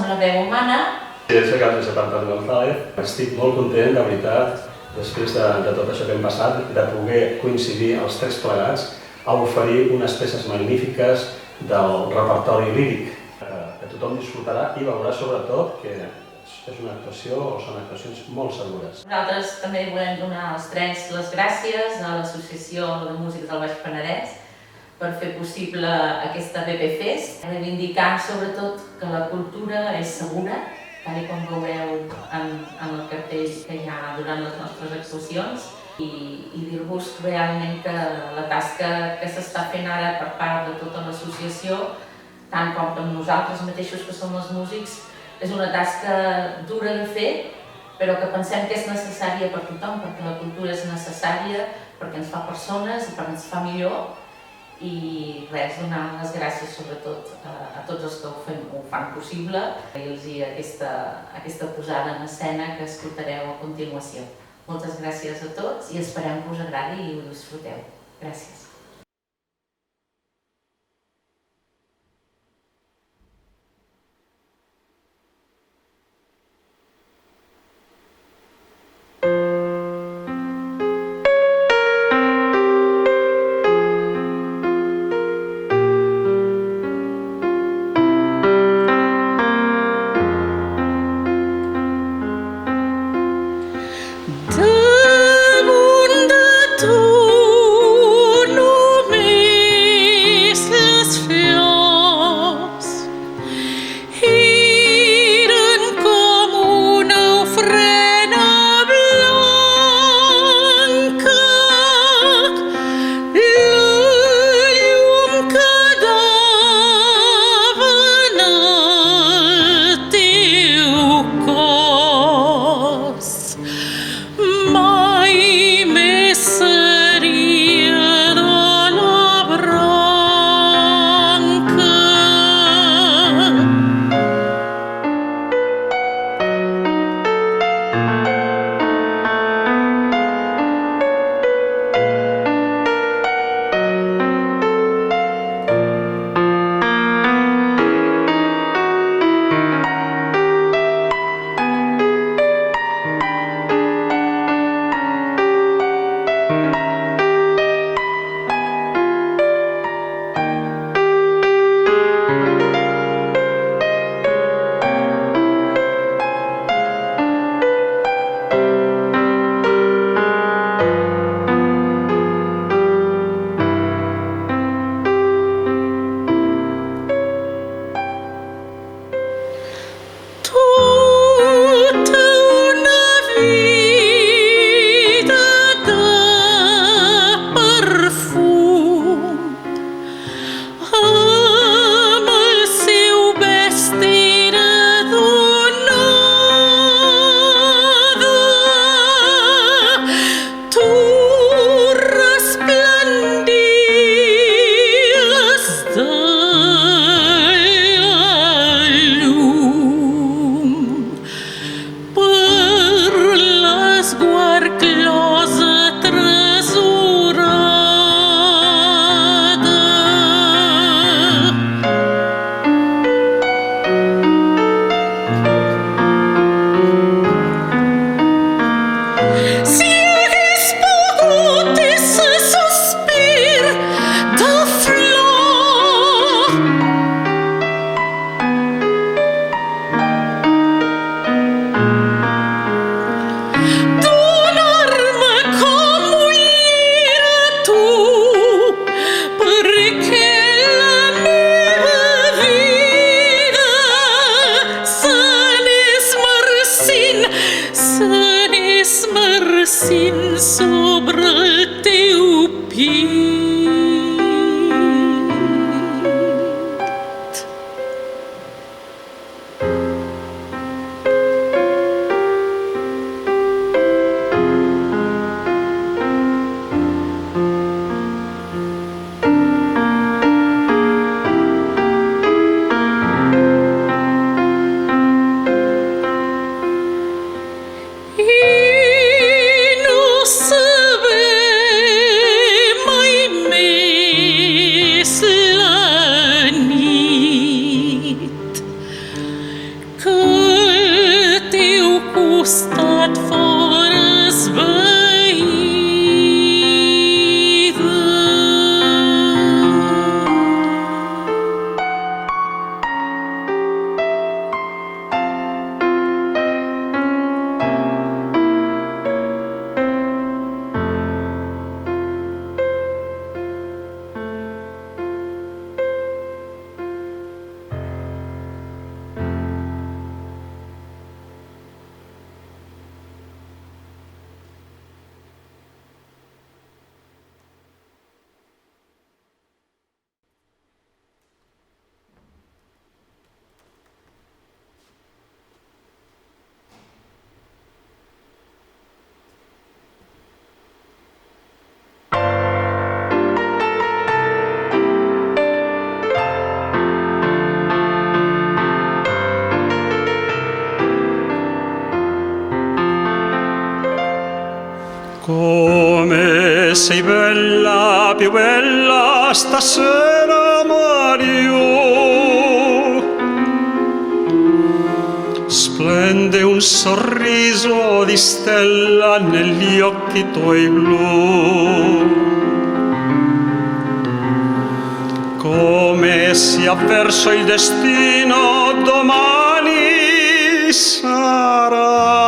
amb la veu humana. Sí, soc Àngel Sepantón González. Estic molt content, de veritat, després de tot això que hem passat, de poder coincidir els tres plegats a oferir unes peces magnífiques del repertori líric que tothom disfrutarà i veurà sobretot que és una actuació o són actuacions molt segures. Nosaltres també volem donar als tres les gràcies a l'Associació de Músics del Baix Penedès per fer possible aquesta BP Fest, reivindicant sobretot que la cultura és segura, tal com veureu en el cartell que hi ha durant les nostres actuacions, i dir-vos realment que la tasca que s'està fent ara per part de tota l'associació, tant com amb nosaltres mateixos que som els músics, és una tasca dura de fer, però que pensem que és necessària per tothom, perquè la cultura és necessària, perquè ens fa persones i perquè ens fa millor. I res, donar les gràcies sobretot a tots els que ho fan possible i els aquesta posada en escena que escoltareu a continuació. Moltes gràcies a tots i esperem que us agradi i ho disfruteu. Gràcies. I no saber mai tot fără zbăită. Come sei bella, più bella stasera, Mario. Splende un sorriso di stella negli occhi tuoi blu. Come si avversa il destino, domani sarà.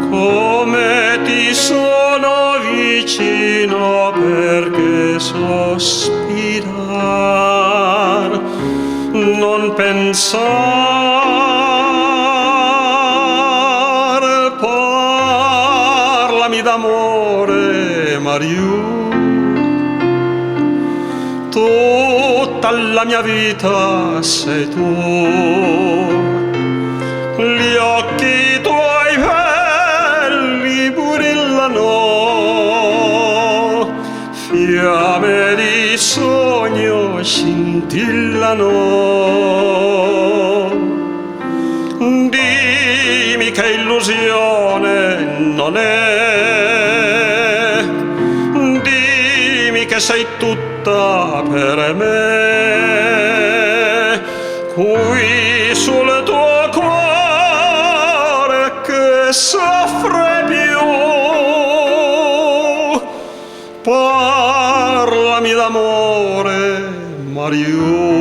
Come ti sono vicino perché sospirar, non pensar, parlami d'amore, Mariù. Tutta la mia vita sei tu, gli occhi tuoi belli brillano, fiamme di sogno scintillano. Dimmi che illusione non è, dimmi che sei tutta per me, qui sul tuo cuore che soffre più. Parlami d'amore, Mariù.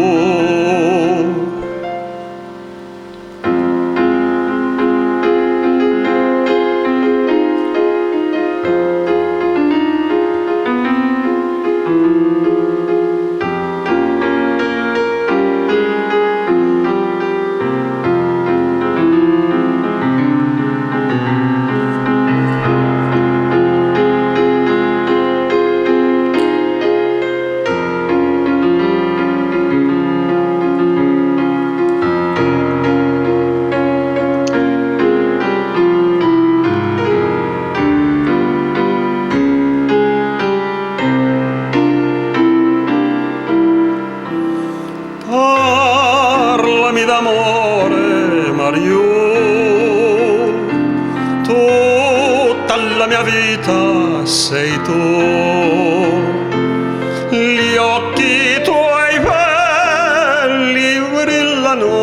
Parlami d'amore, Mariù. Tutta la mia vita sei tu, gli occhi tuoi belli brillano,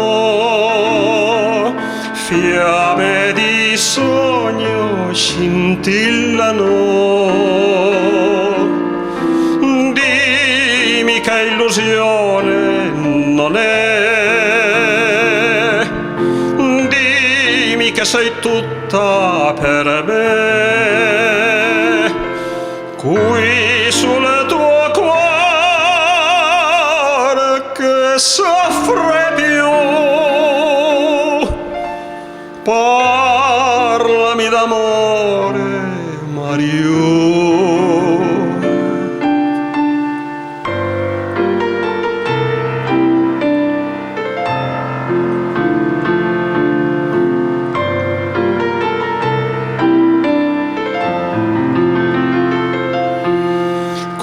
fiamme di sogno scintillano. Dimmi che illusione non è, dimmi che sei tutta per me, qui sul tuo cuore che soffre più. Parlami d'amore, Mariù.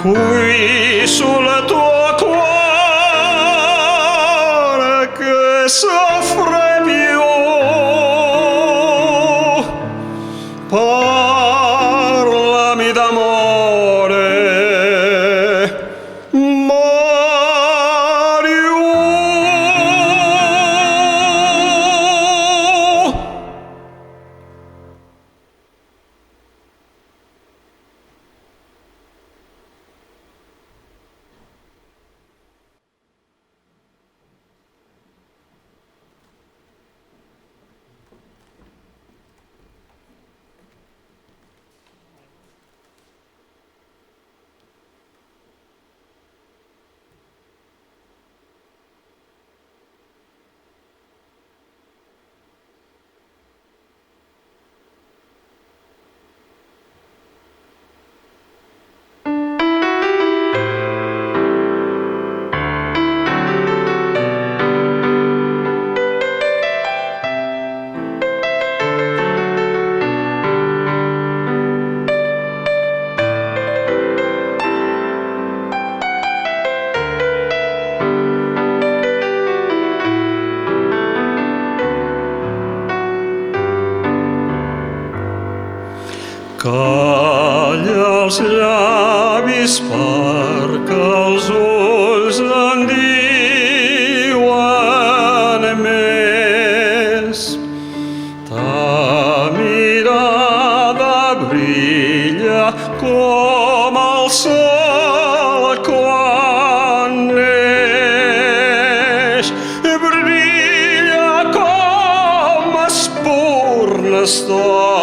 Qui sul tuo cuore che soffre più, Calla els llavis perquè els ulls en diuen més. Ta mirada brilla com el sol quan neix, brilla com espurnes d'or